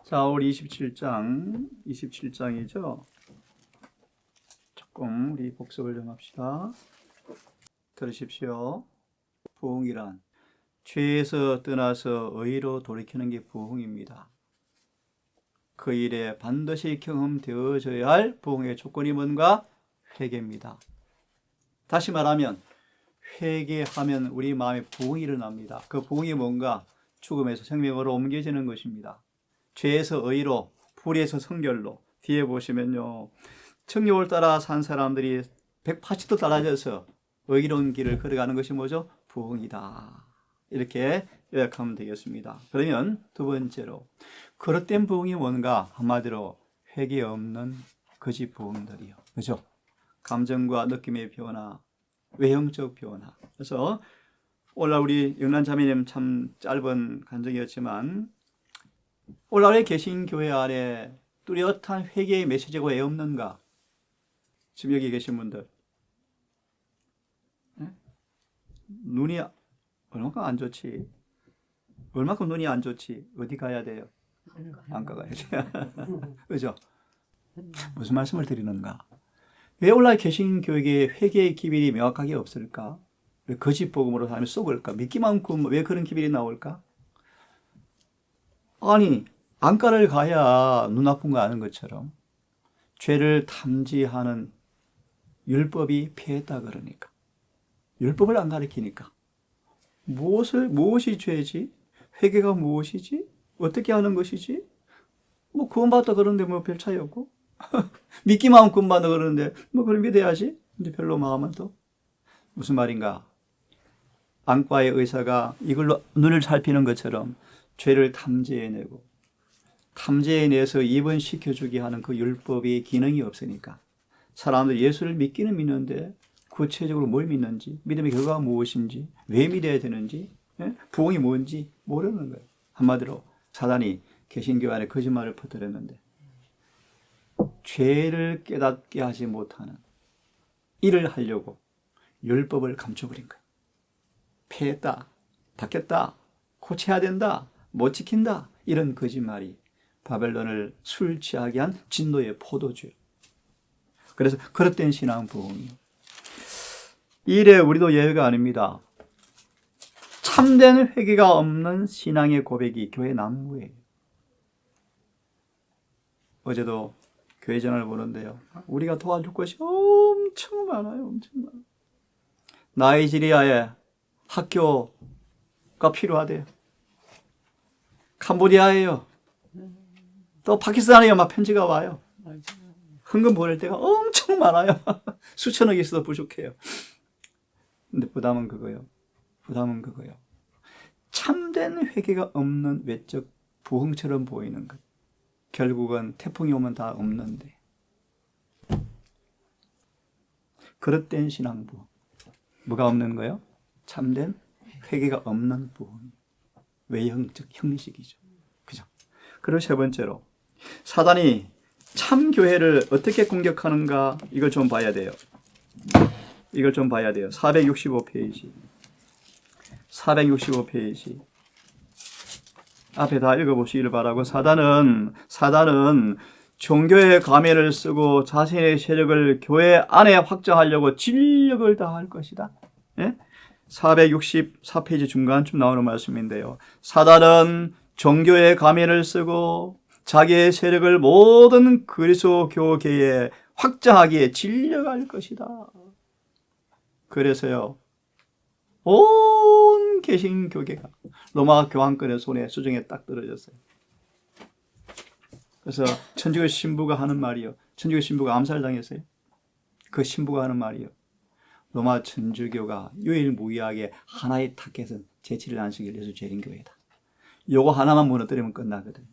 자, 우리 27장이죠. 조금 우리 복습을 좀 합시다. 들으십시오. 부흥이란 죄에서 떠나서 의로 돌이키는 게 부흥입니다. 그 일에 반드시 경험되어져야 할 부흥의 조건이 뭔가? 회개입니다. 다시 말하면 회개하면 우리 마음에 부흥이 일어납니다. 그 부흥이 뭔가? 죽음에서 생명으로 옮겨지는 것입니다. 죄에서 의로, 불의에서 성결로. 뒤에 보시면요, 청력을 따라 산 사람들이 180도 달라져서 의로운 길을 걸어가는 것이 뭐죠? 부흥이다. 이렇게 요약하면 되겠습니다. 그러면 두 번째로 그릇된 부흥이 뭔가? 한마디로 회개 없는 거짓 부흥들이요. 그죠? 감정과 느낌의 변화, 외형적 변화. 그래서 오늘 우리 영란자매님 참 짧은 간증이었지만 오늘날에 계신 교회 안에 뚜렷한 회개의 메시지가 왜 없는가? 지금 여기 계신 분들 눈이 얼마큼 안 좋지? 얼마큼 눈이 안 좋지? 어디 가야 돼요? 안과 가야 돼요. 그죠? 무슨 말씀을 드리는가? 왜 오늘날 계신 교회에 회개의 기별이 명확하게 없을까? 왜 거짓 복음으로 사람이 속을까? 믿기만큼 왜 그런 기별이 나올까? 아니, 안과를 가야 눈 아픈 거 아는 것처럼 죄를 탐지하는 율법이 폐했다 그러니까. 율법을 안 가르치니까. 무엇이 죄지? 회개가 무엇이지? 어떻게 하는 것이지? 뭐 구원받다 그러는데 뭐 별 차이 없고 믿기만 하면 구원받다 그러는데 뭐 그럼 믿어야지. 근데 별로 마음은 또 무슨 말인가? 안과의 의사가 이걸로 눈을 살피는 것처럼 죄를 탐지해내고 탐지해내서 입원시켜주게 하는 그 율법의 기능이 없으니까 사람들 예수를 믿기는 믿는데 구체적으로 뭘 믿는지, 믿음의 결과가 무엇인지, 왜 믿어야 되는지, 부흥이 뭔지 모르는 거예요. 한마디로 사단이 개신교 안에 거짓말을 퍼뜨렸는데 죄를 깨닫게 하지 못하는 일을 하려고 율법을 감춰버린 거예요. 폐했다, 바뀌었다, 고쳐야 된다, 못 지킨다, 이런 거짓말이 바벨론을 술 취하게 한 진노의 포도주예요. 그래서 그릇된 신앙 부흥이요. 이 일에 우리도 예외가 아닙니다. 참된 회개가 없는 신앙의 고백이 교회 난무예요. 어제도 교회 전화를 보는데요, 우리가 도와줄 것이 엄청 많아요. 엄청 많아요. 나이지리아에 학교가 필요하대요. 캄보디아에요. 또 파키스탄에요. 막 편지가 와요. 헌금 보낼 때가 엄청 많아요. 수천억이 있어도 부족해요. 근데 부담은 그거예요. 참된 회개가 없는 외적 부흥처럼 보이는 것. 결국은 태풍이 오면 다 없는데. 그릇된 신앙 부흥. 뭐가 없는 거예요? 참된 회개가 없는 부흥. 외형적 형식이죠. 그죠? 그리고 세 번째로 사단이 참 교회를 어떻게 공격하는가, 이걸 좀 봐야 돼요. 465페이지. 앞에 다 읽어보시기를 바라고. 사단은 종교의 가면을 쓰고 자신의 세력을 교회 안에 확장하려고 진력을 다할 것이다. 464페이지 중간쯤 나오는 말씀인데요. 사단은 종교의 가면을 쓰고 자기의 세력을 모든 그리스도교계에 확장하기에 진력할 것이다. 그래서요, 온 개신교계가 로마 교황권의 손에 수정에 딱 떨어졌어요. 그래서 천주교 신부가 하는 말이요. 천주교 신부가 암살당했어요. 그 신부가 하는 말이요. 로마 천주교가 유일무이하게 하나의 타겟은 제7일 안식일 예수 재림교회다. 요거 하나만 무너뜨리면 끝나거든요.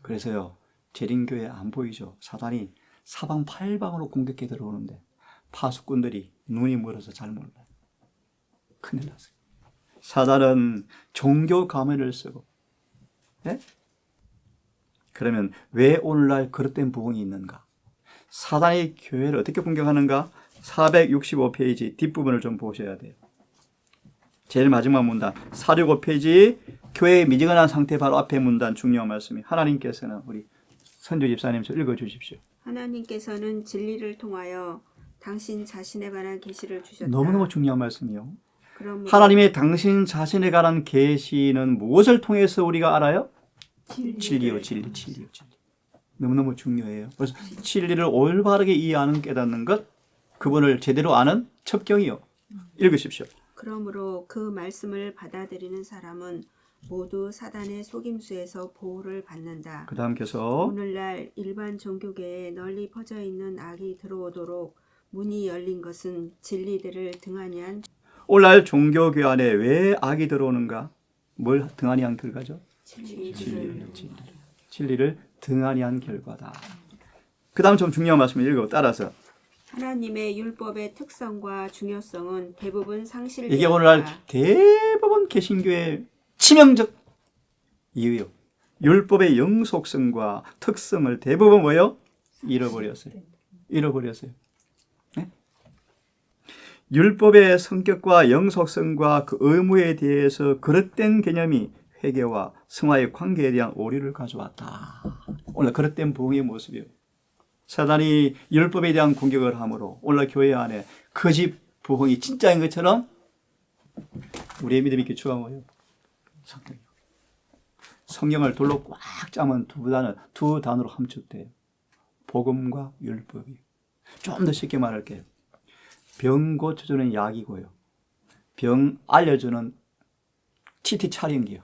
그래서요, 재림교회 안 보이죠? 사단이 사방팔방으로 공격해 들어오는데 파수꾼들이 눈이 멀어서 잘 몰라요. 큰일 났어요. 사단은 종교 가면을 쓰고, 그러면 왜 오늘날 그릇된 부흥이 있는가? 사단이 교회를 어떻게 공격하는가? 465페이지 뒷부분을 좀 보셔야 돼요. 제일 마지막 문단 465페이지 교회의 미지근한 상태 바로 앞에 문단 중요한 말씀이 하나님께서는 우리 선주 집사님 좀 읽어주십시오. 하나님께서는 진리를 통하여 당신 자신에 관한 계시를 주셨다. 너무너무 중요한 말씀이요. 그러므로 하나님의 당신 자신에 관한 계시는 무엇을 통해서 우리가 알아요? 진리요, 진리. 너무너무 중요해요. 그래서 진리를 올바르게 이해하는 깨닫는 것, 그분을 제대로 아는 첩경이요. 읽으십시오. 그러므로 그 말씀을 받아들이는 사람은 모두 사단의 속임수에서 보호를 받는다. 그 다음 계속. 오늘날 일반 종교계에 널리 퍼져 있는 악이 들어오도록 문이 열린 것은 진리들을 등한히 한 오늘날 종교교 안에 왜 악이 들어오는가? 뭘 등한히 한 결과죠? 진리를 등한히 한 결과다. 그 다음 좀 중요한 말씀을 읽어 따라서. 하나님의 율법의 특성과 중요성은 대부분 상실되었다. 이게 오늘날 대부분 개신교의 치명적 이유요. 율법의 영속성과 특성을 대부분 뭐요? 잃어버렸어요. 네? 율법의 성격과 영속성과 그 의무에 대해서 그릇된 개념이 회개와 성화의 관계에 대한 오류를 가져왔다. 오늘 그릇된 부흥의 모습이에요. 사단이 율법에 대한 공격을 함으로 오늘 교회 안에 거짓 부흥이 진짜인 것처럼 우리의 믿음이 기초가 뭐예요? 성경을 돌로 꽉 짜면 두 단어로 함축돼요. 복음과 율법이. 좀 더 쉽게 말할게요. 병 고쳐주는 약이고요. 병 알려주는 CT 촬영기요.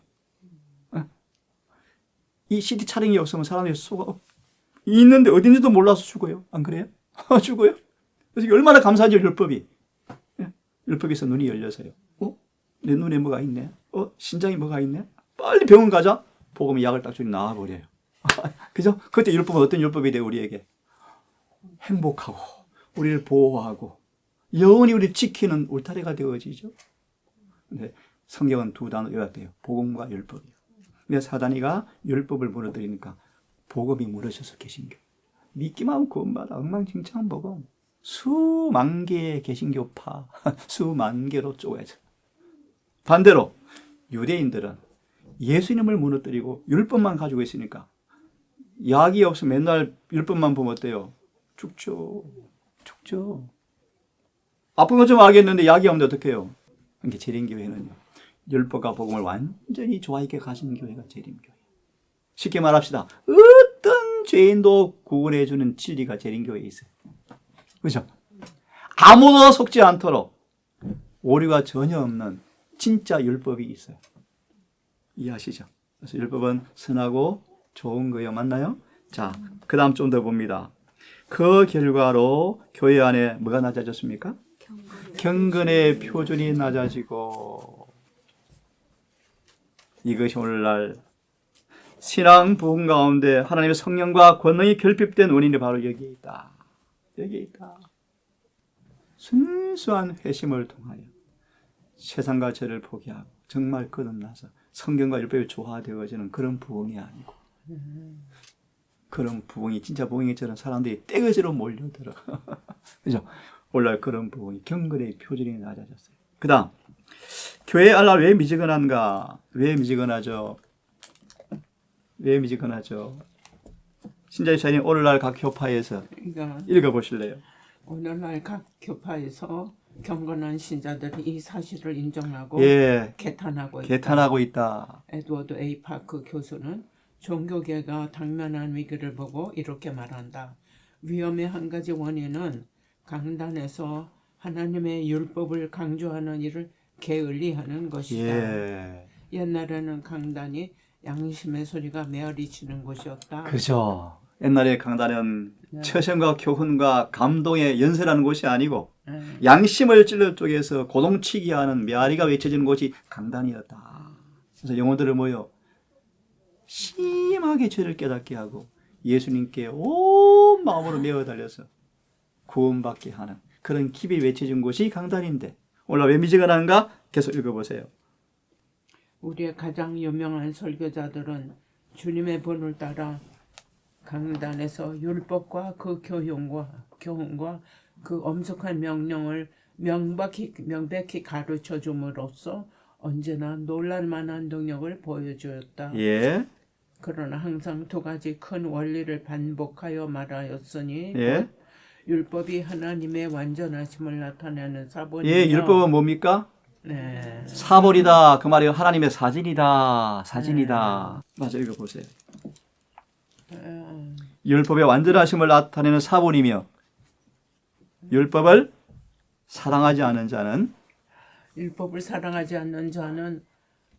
이 CT 촬영이 없으면 사람이 수가 있는데 어딘지도 몰라서 죽어요. 안 그래요? 죽어요. 그래서 얼마나 감사하죠, 율법이. 율법에서 눈이 열려서요. 내 눈에 뭐가 있네. 신장에 뭐가 있네. 빨리 병원 가자. 복음의 약을 딱 주니 나와버려요. 그죠? 그때 율법은 어떤 율법이 돼요, 우리에게? 행복하고, 우리를 보호하고, 영원히 우리를 지키는 울타리가 되어지죠. 근데 성경은 두 단어 요약돼요. 복음과 율법이요. 근데 사단이가 율법을 무너뜨리니까 복음이 무너져서 개신교. 믿기만 하면 구원받아. 엉망진창한 복음. 수만 개의 개신교파, 수만 개로 쪼개져. 반대로 유대인들은 예수님을 무너뜨리고 율법만 가지고 있으니까 약이 없으면 맨날 율법만 보면 어때요? 죽죠. 아픈 것 좀 알겠는데 약이 없는데 어떻게 해요? 그러니까 재림교회는요. 율법과 복음을 완전히 조화있게 가진 교회가 재림교회. 쉽게 말합시다. 어떤 죄인도 구원해주는 진리가 재림교회에 있어요. 그렇죠? 아무도 속지 않도록 오류가 전혀 없는 진짜 율법이 있어요. 이해하시죠? 그래서 율법은 선하고 좋은 거예요. 맞나요? 자, 그 다음 좀 더 봅니다. 그 결과로 교회 안에 뭐가 낮아졌습니까? 경건의 표준이 낮아지고, 이것이 오늘날 신앙 부흥 가운데 하나님의 성령과 권능이 결핍된 원인이 바로 여기에 있다. 순수한 회심을 통하여 세상과 죄를 포기하고 정말 거듭나서 성경과 율법이 조화되어지는 그런 부흥이 아니고, 그런 부흥이 진짜 부흥이처럼 사람들이 떼거지로 몰려들어. 그죠? 오늘날 그런 부흥이 경건의 표준이 낮아졌어요. 그 다음, 교회 알라 왜 미지근한가? 왜 미지근하죠? 신자유사님 오늘날 각 교파에서 읽어보실래요? 오늘날 각 교파에서 경건한 신자들이 이 사실을 인정하고 개탄하고 있다. 에드워드 A. 파크 교수는 종교계가 당면한 위기를 보고 이렇게 말한다. 위험의 한 가지 원인은 강단에서 하나님의 율법을 강조하는 일을 게을리하는 것이다. 옛날에는 강단이 양심의 소리가 메아리치는 곳이었다. 그죠. 옛날에 강단은 처신과 교훈과 감동의 연설하는 곳이 아니고 양심을 찔러 쪽에서 고동치기 하는 메아리가 외쳐지는 곳이 강단이었다. 그래서 영혼들을 모여 심하게 죄를 깨닫게 하고 예수님께 온 마음으로 메어 달려서 구원받게 하는 그런 기비 외쳐진 곳이 강단인데 오늘 왜 미지근한가? 계속 읽어보세요. 우리의 가장 유명한 설교자들은 주님의 본을 따라 강단에서 율법과 그 교훈과 그 엄숙한 명령을 명백히 가르쳐 줌으로써 언제나 놀랄만한 능력을 보여주었다. 예. 그러나 항상 두 가지 큰 원리를 반복하여 말하였으니 예. 곧 율법이 하나님의 완전하심을 나타내는 사본이며 예, 율법은 뭡니까? 네. 사본이다. 그 말이요. 하나님의 사진이다. 사진이다. 맞아, 이거 보세요. 율법의 완전하심을 나타내는 사본이며 율법을 사랑하지 않은 자는 율법을 사랑하지 않는 자는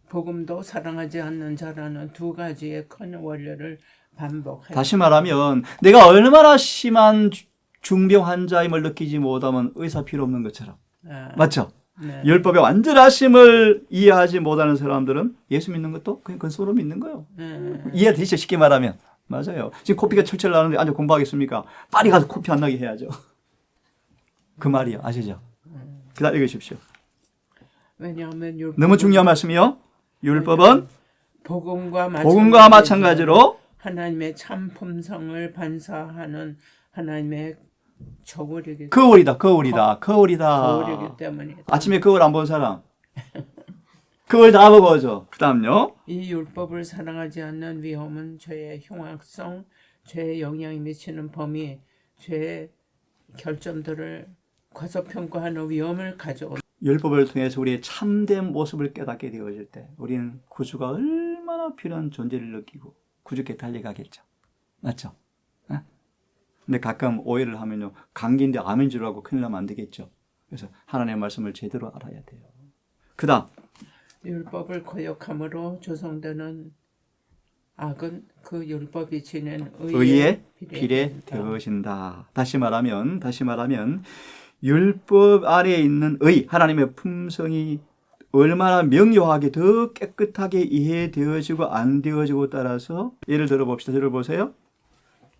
복음도 사랑하지 않는 자라는 두 가지의 큰 원리를 반복하였다. 다시 말하면 내가 얼마나 심한 중병 환자임을 느끼지 못하면 의사 필요 없는 것처럼. 맞죠? 네. 율법의 완전하심을 이해하지 못하는 사람들은 예수 믿는 것도 그냥 근소로 믿는 거예요. 이해되시죠? 쉽게 말하면. 맞아요. 지금 코피가 철철 나는데 앉아 공부하겠습니까? 빨리 가서 코피 안 나게 해야죠. 그 말이요. 아시죠? 그다음 읽으십시오. 왜냐하면 율법은 너무 중요한 말씀이요. 율법은 복음과 마찬가지로 하나님의 참 품성을 반사하는 하나님의 저울이기 거울이다. 거울이기 때문이다. 아침에 거울 안 본 사람. 거울 다 보고죠. 그 다음요. 이 율법을 사랑하지 않는 위험은 죄의 흉악성, 죄의 영향이 미치는 범위, 죄의 결점들을 과소평가하는 위험을 가져온다. 율법을 통해서 우리의 참된 모습을 깨닫게 되어질 때 우리는 구주가 얼마나 필요한 존재를 느끼고 구주께 달려가겠죠. 맞죠? 네? 근데 가끔 오해를 하면요. 감기인데 암인 줄 알고 큰일 나면 안 되겠죠. 그래서 하나님의 말씀을 제대로 알아야 돼요. 그 다음. 율법을 거역함으로 조성되는 악은 그 율법이 지닌 의에 비례되어진다. 다시 말하면 율법 아래에 있는 의, 하나님의 품성이 얼마나 명료하게 더 깨끗하게 이해되어지고 안 되어지고 따라서 예를 들어 봅시다. 들어보세요.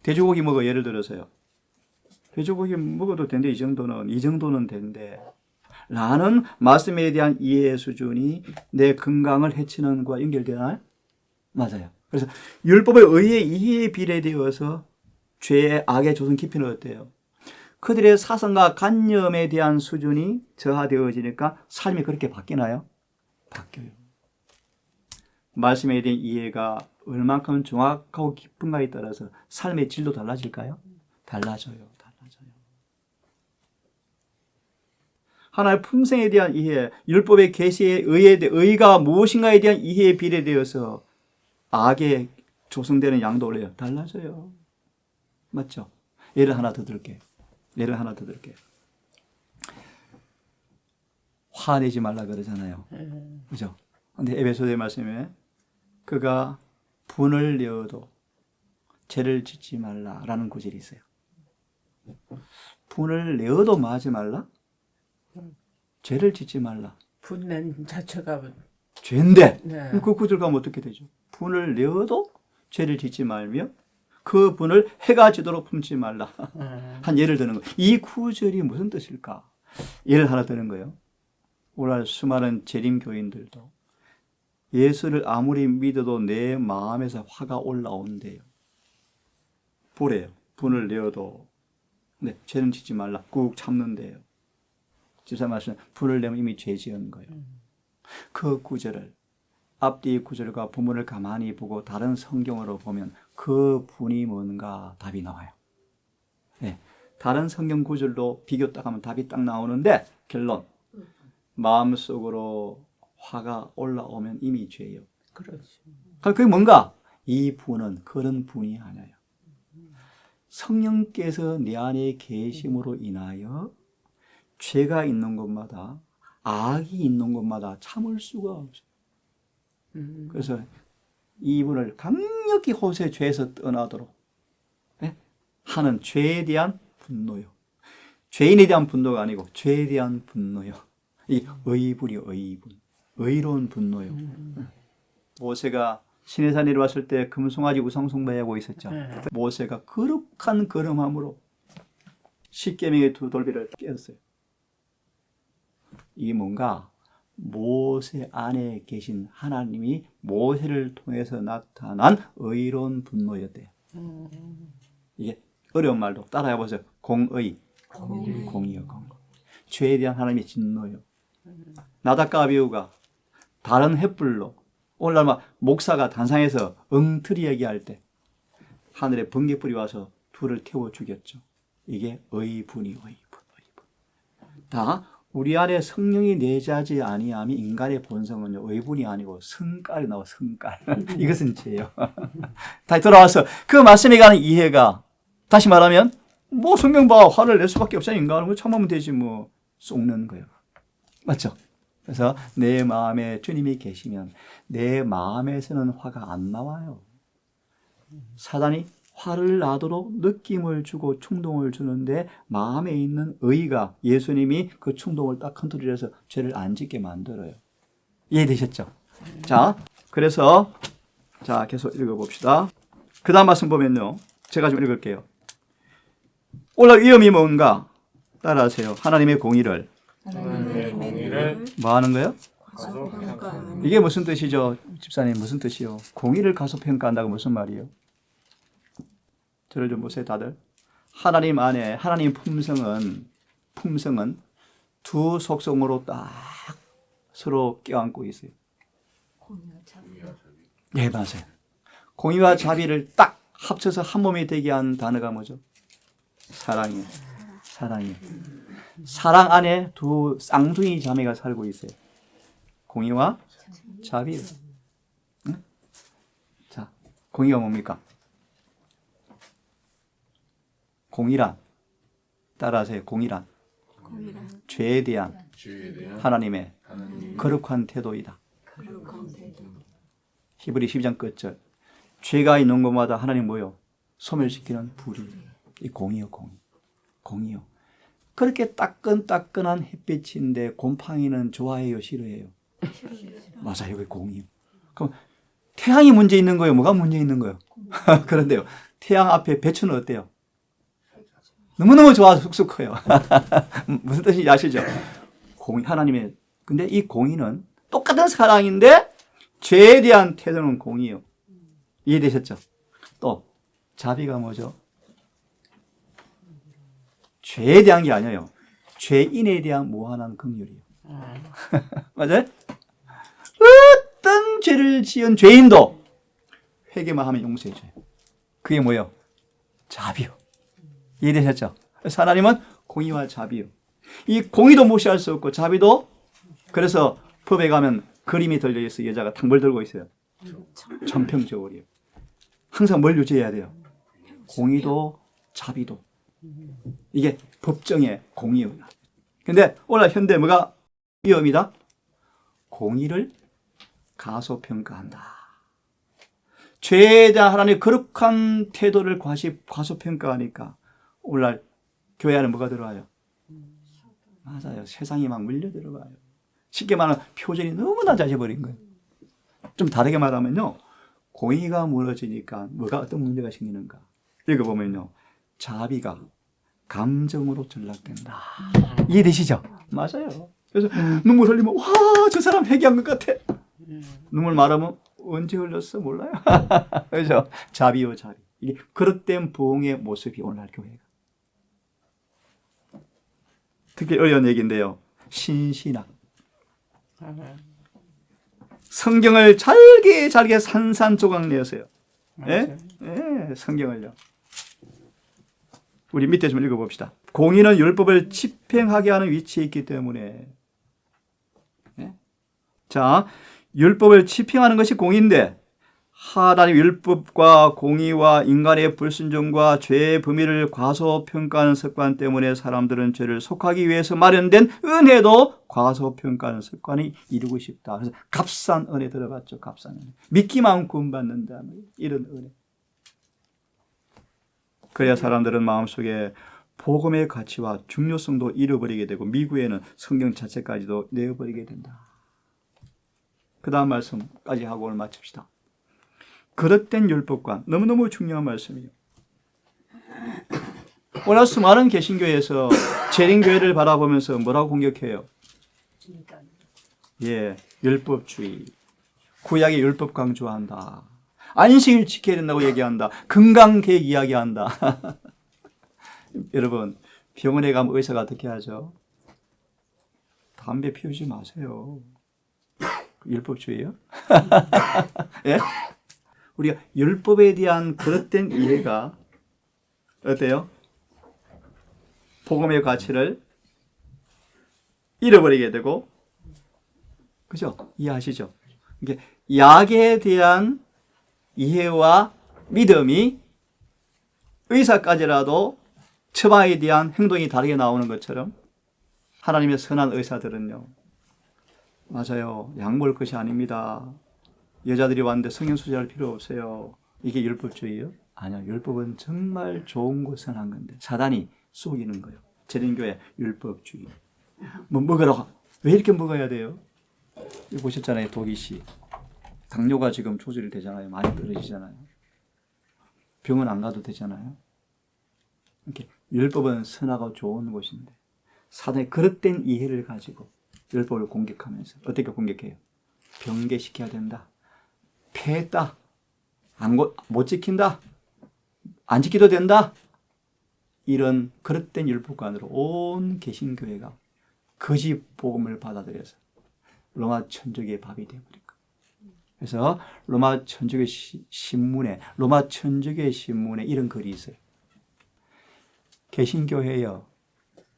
돼지고기 먹어 예를 들어서요. 돼지고기 먹어도 된대 이 정도는 된대. 라는 말씀에 대한 이해 수준이 내 건강을 해치는 것과 연결되나요? 맞아요. 그래서 율법의 의의 이해에 비례되어서 죄의 악의 조성 깊이는 어때요? 그들의 사상과 관념에 대한 수준이 저하되어지니까 삶이 그렇게 바뀌나요? 바뀌어요. 말씀에 대한 이해가 얼만큼 정확하고 깊은가에 따라서 삶의 질도 달라질까요? 달라져요. 하나의 품성에 대한 이해, 율법의 계시에 의가 무엇인가에 대한 이해에 비례되어서 악에 조성되는 양도 올려요. 달라져요. 맞죠? 예를 하나 더 들게요. 화내지 말라 그러잖아요. 그죠? 근데 에베소서의 말씀에 그가 분을 내어도 죄를 짓지 말라라는 구절이 있어요. 분을 내어도 하지 말라? 죄를 짓지 말라. 분낸 자체가 죄인데 네. 그 구절 가면 어떻게 되죠? 분을 내어도 죄를 짓지 말며 그 분을 해가 지도록 품지 말라. 한 예를 드는 거예요. 이 구절이 무슨 뜻일까? 예를 하나 드는 거예요. 오늘 수많은 재림 교인들도 예수를 아무리 믿어도 내 마음에서 화가 올라온대요. 보래요. 분을 내어도 네, 죄는 짓지 말라. 꾹 참는데요. 집사 말씀 분을 내면 이미 죄 지은 거예요. 그 구절을 앞뒤 구절과 본문을 가만히 보고 다른 성경으로 보면 그 분이 뭔가 답이 나와요. 네, 다른 성경 구절로 비교 딱 하면 답이 딱 나오는데 결론 마음속으로 화가 올라오면 이미 죄예요. 그렇지. 그게 뭔가 이 분은 그런 분이 아니에요. 성령께서 내 안에 계심으로 인하여 죄가 있는 곳마다 악이 있는 곳마다 참을 수가 없어요. 그래서 이분을 강력히 호세 죄에서 떠나도록 하는 죄에 대한 분노요. 죄인에 대한 분노가 아니고 죄에 대한 분노요. 이 의분이요, 의분. 의로운 분노요. 모세가 시내산에 내려왔을 때 금송아지 우상숭배하고 있었죠. 모세가 거룩한 걸음함으로 십계명의 두 돌비를 깨었어요. 이게 뭔가 모세 안에 계신 하나님이 모세를 통해서 나타난 의로운 분노였대요. 이게 어려운 말도 따라해보세요. 공의. 공이요, 공. 죄에 대한 하나님의 진노요. 나답과 아비후가 다른 횃불로 오늘날 막 목사가 단상에서 엉터리 얘기할 때 하늘에 번개불이 와서 둘을 태워 죽였죠. 이게 의분이 의분. 다 우리 안에 성령이 내재하지 아니함이 인간의 본성은요 의분이 아니고 성깔이 나와 성깔. 이것은 죄예요. 다시 돌아와서 그 말씀에 관한 이해가 다시 말하면 뭐 성경 봐 화를 낼 수밖에 없잖아 인간은 뭐 참으면 되지 뭐 속는 거예요. 맞죠? 그래서 내 마음에 주님이 계시면 내 마음에서는 화가 안 나와요. 사단이 화를 나도록 느낌을 주고 충동을 주는데 마음에 있는 의가 예수님이 그 충동을 딱 컨트롤해서 죄를 안 짓게 만들어요. 이해되셨죠? 자, 그래서 자 계속 읽어봅시다. 그 다음 말씀 보면요. 제가 좀 읽을게요. 오늘 위험이 뭔가 따라하세요. 하나님의 공의를 뭐 하는 거예요? 과소평가하는 이게 무슨 뜻이죠? 집사님 무슨 뜻이요? 공의를 과소평가한다고 무슨 말이에요? 저를 좀 보세요 다들. 하나님 안에 하나님 품성은 두 속성으로 딱 서로 껴안고 있어요. 네 맞아요. 공의와 자비를 딱 합쳐서 한 몸이 되게 한 단어가 뭐죠? 사랑이에요. 사랑이에요. 사랑 안에 두 쌍둥이 자매가 살고 있어요. 공의와 자비. 응? 자, 공의가 뭡니까? 공의란 따라하세요. 공의란 죄에 대한 하나님의 거룩한 태도이다. 히브리 12장 끝절. 죄가 있는 곳마다 하나님 뭐요? 소멸시키는 불이. 이 공의요, 공의요. 그렇게 따끈따끈한 햇빛인데 곰팡이는 좋아해요, 싫어해요? 맞아요, 그 공의요. 그럼 태양이 문제 있는 거예요? 뭐가 문제 있는 거예요? 그런데요, 태양 앞에 배추는 어때요? 너무너무 좋아서 쑥쑥 커요. 무슨 뜻인지 아시죠? 공의, 하나님의. 근데 이 공의는 똑같은 사랑인데 죄에 대한 태도는 공의요. 이해되셨죠? 또 자비가 뭐죠? 죄에 대한 게 아니에요. 죄인에 대한 무한한 긍휼이에요. 맞아요? 어떤 죄를 지은 죄인도 회개만 하면 용서해줘요. 그게 뭐예요? 자비요. 이해되셨죠? 하나님은 공의와 자비요. 이 공의도 무시할 수 없고 자비도. 그래서 법에 가면 그림이 들려있어요. 여자가 탕벌 들고 있어요. 천평저울이요. 항상 뭘 유지해야 돼요? 공의도 자비도. 이게 법정의 공의예요. 근데 오늘 현대 뭐가 위험이다? 공의를 가소평가한다. 죄에 대한 하나님의 거룩한 태도를 과소평가하니까 오늘날 교회 안에 뭐가 들어와요? 맞아요. 세상이 막 물려 들어가요. 쉽게 말하면 표준이 너무 낮아져버린 거예요. 좀 다르게 말하면요. 공의가 무너지니까 뭐가 어떤 문제가 생기는가. 읽어보면요. 자비가 감정으로 전락된다. 이해되시죠? 맞아요. 그래서 눈물 흘리면 와, 저 사람 회개한 것 같아. 눈물 말하면 언제 흘렸어? 몰라요. 그렇죠? 자비요 자비. 이게 그릇된 부흥의 모습이 오늘날 교회가. 특히 어려운 얘기인데요. 신신학. 성경을 잘게 산산조각 내세요. 예? 예, 성경을요. 우리 밑에 좀 읽어봅시다. 공의는 율법을 집행하게 하는 위치에 있기 때문에. 예? 자, 율법을 집행하는 것이 공의인데 하나님 율법과 공의와 인간의 불순종과 죄의 범위를 과소평가하는 습관 때문에 사람들은 죄를 속하기 위해서 마련된 은혜도 과소평가하는 습관이 이루고 싶다. 그래서 값싼 은혜 들어갔죠. 값싼 은혜. 믿기만 구원받는다. 이런 은혜. 그래야 사람들은 마음속에 복음의 가치와 중요성도 잃어버리게 되고 미국에는 성경 자체까지도 내어버리게 된다. 그 다음 말씀까지 하고 오늘 마칩시다. 그릇된 율법관. 너무너무 중요한 말씀이에요. 오늘 수많은 개신교에서 재림교회를 바라보면서 뭐라고 공격해요? 예, 율법주의. 구약의 율법 강조한다. 안식일 지켜야 된다고 얘기한다. 건강계획 이야기한다. 여러분, 병원에 가면 의사가 어떻게 하죠? 담배 피우지 마세요. 율법주의요? 예? 우리가 율법에 대한 그릇된 이해가 어때요? 복음의 가치를 잃어버리게 되고, 그죠? 이해하시죠? 이게 약에 대한 이해와 믿음이 의사까지라도 처방에 대한 행동이 다르게 나오는 것처럼 하나님의 선한 의사들은요, 맞아요. 약 먹을 것이 아닙니다. 여자들이 왔는데 성형수술할 필요 없어요. 이게 율법주의예요? 아니요. 율법은 정말 좋은 거 선한 건데 사단이 속이는 거예요. 재림교회 율법주의. 뭐 먹으라고. 왜 이렇게 먹어야 돼요? 이거 보셨잖아요. 독이씨. 당뇨가 지금 조절이 되잖아요. 많이 떨어지잖아요. 병원 안 가도 되잖아요. 이렇게 율법은 선하고 좋은 것인데 사단의 그릇된 이해를 가지고 율법을 공격하면서 어떻게 공격해요? 병개시켜야 된다. 폐했다. 못 지킨다. 안 지키도 된다. 이런 그릇된 율법관으로 온 개신교회가 거짓 복음을 받아들여서 로마 천주교의 밥이 되어버린 거예요. 그래서 로마 천주교 신문에 이런 글이 있어요. 개신교회여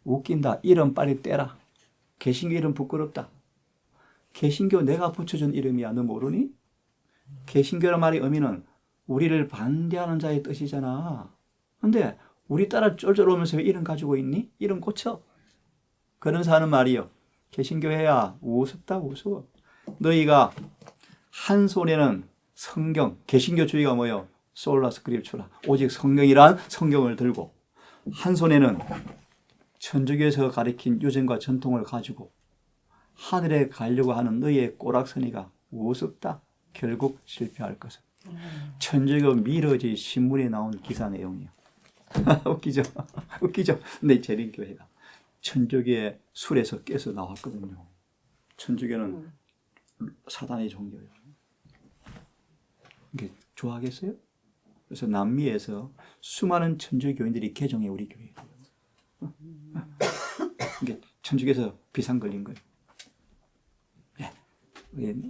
웃긴다. 이름 빨리 떼라. 개신교 이름 부끄럽다. 개신교 내가 붙여준 이름이야. 너 모르니? 개신교란 말의 의미는 우리를 반대하는 자의 뜻이잖아. 근데 우리 따라 쫄쫄 오면서 왜 이름 가지고 있니? 이름 고쳐. 그러면서 하는 말이요. 개신교회야 우습다 우스워. 너희가 한 손에는 성경, 개신교주의가 뭐예요? 솔라 스크립추라. 오직 성경이란 성경을 들고 한 손에는 천주교에서 가리킨 유전과 전통을 가지고 하늘에 가려고 하는 너희의 꼬락서니가 우습다. 결국 실패할 것은. 천주교 미러지 신문에 나온 기사 내용이요. 웃기죠? 웃기죠? 근데 재림교회가 천주교의 술에서 깨서 나왔거든요. 천주교는 사단의 종교예요. 이게 좋아하겠어요? 그래서 남미에서 수많은 천주교인들이 개종해 우리 교회에. 이게 천주교에서 비상 걸린 거예요.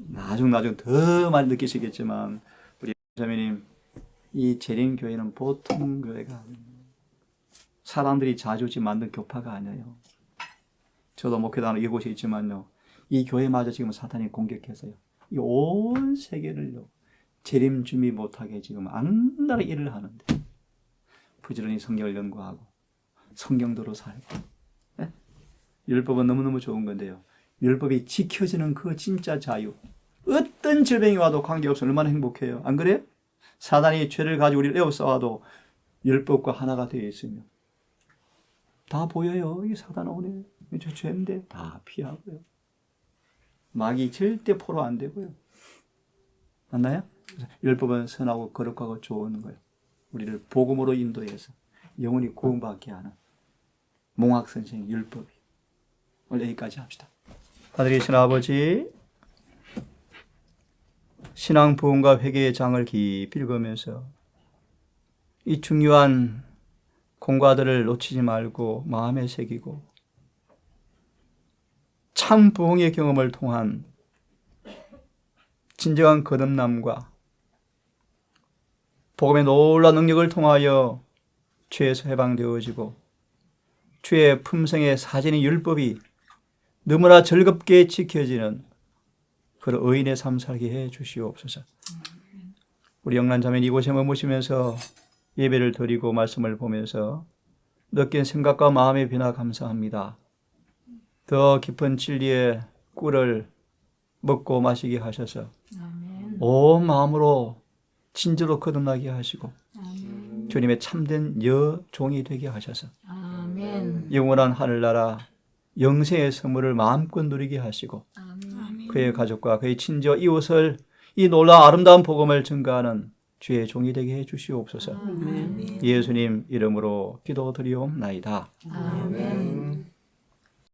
나중 더 많이 느끼시겠지만 우리 자매님 이 재림교회는 보통 교회가 아니에요. 사람들이 자주지 만든 교파가 아니에요. 저도 목회도 이곳에 있지만요. 이 교회마저 지금 사탄이 공격해서요. 이 온 세계를요. 재림 준비 못하게 지금 안달의 일을 하는데 부지런히 성경을 연구하고 성경대로 살고. 네? 율법은 너무너무 좋은 건데요. 율법이 지켜지는 그 진짜 자유. 어떤 질병이 와도 관계없어 얼마나 행복해요. 안 그래요? 사단이 죄를 가지고 우리를 에워싸워도 율법과 하나가 되어 있으면 다 보여요. 이 사단 오네. 저 죄인데 다 피하고요. 마귀 절대 포로 안 되고요. 맞나요? 율법은 선하고 거룩하고 좋은 거예요. 우리를 복음으로 인도해서 영원히 구원받게 하는 몽학선생 율법이. 오늘 여기까지 합시다. 하늘이신 아버지, 신앙 부흥과 회개의 장을 깊이 읽으면서 이 중요한 공과들을 놓치지 말고 마음에 새기고 참 부흥의 경험을 통한 진정한 거듭남과 복음의 놀라운 능력을 통하여 죄에서 해방되어지고 죄의 품성의 사진인 율법이 너무나 즐겁게 지켜지는 그런 의인의 삶 살게 해 주시옵소서. 우리 영란 자매는 이곳에 머무시면서 예배를 드리고 말씀을 보면서 느낀 생각과 마음의 변화 감사합니다. 더 깊은 진리의 꿀을 먹고 마시게 하셔서 온 마음으로 진저로 거듭나게 하시고 주님의 참된 여종이 되게 하셔서 영원한 하늘나라 영생의 선물을 마음껏 누리게 하시고 그의 가족과 그의 친저 이웃을 이 놀라운 아름다운 복음을 증거하는 주의 종이 되게 해 주시옵소서. 예수님 이름으로 기도드리옵나이다. 아멘.